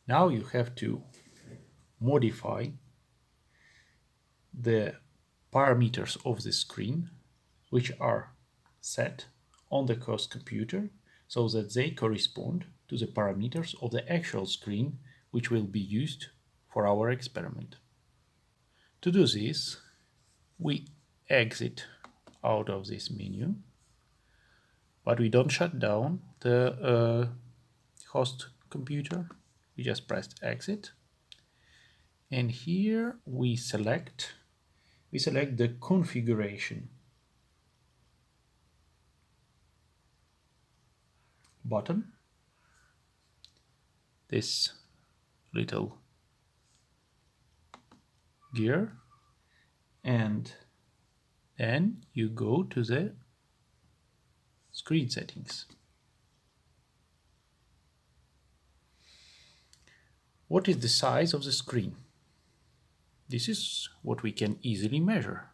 Now you have to modify the parameters of the screen, which are set on the host computer, so that they correspond to the parameters of the actual screen which will be used for our experiment. To do this, we exit out of this menu, but we don't shut down the host computer. We just pressed exit, and here we select the configuration button, this little gear, and then you go to the screen settings. What is the size of the screen? This is what we can easily measure.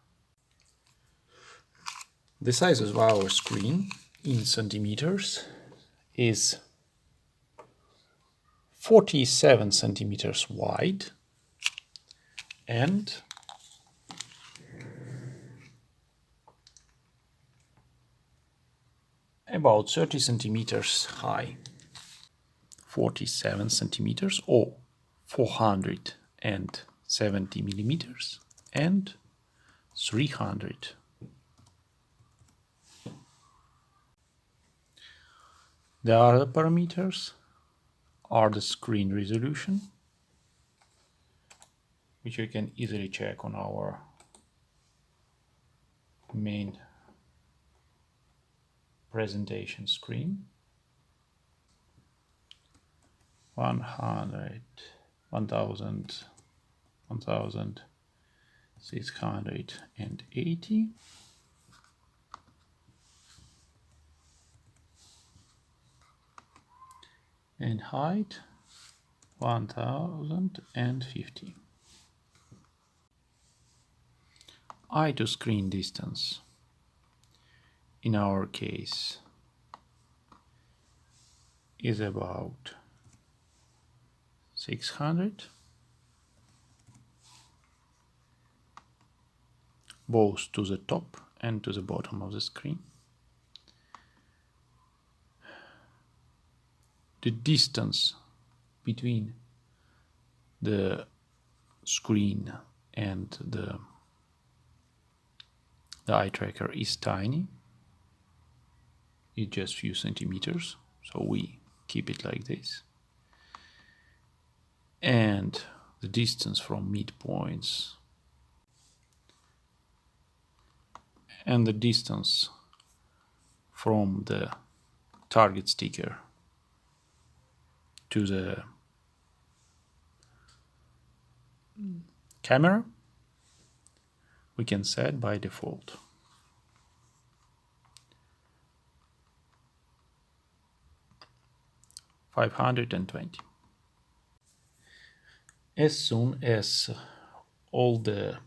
The size of our screen in centimeters is 47 centimeters wide and about 30 centimeters high. 47 centimeters or 470 millimeters and 300. The other parameters are the screen resolution, which you can easily check on our main presentation screen. 100, 1000, 1680. And height 1050. Eye to screen distance in our case is about 600, both to the top and to the bottom of the screen. The distance between the screen and the eye tracker is tiny. It's just few centimeters, so we keep it like this. And the distance from midpoints and the distance from the target sticker to the camera we can set by default. $520. As soon as all the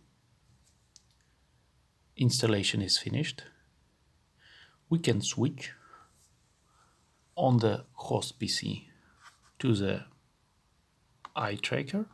installation is finished, we can switch on the host PC to the eye tracker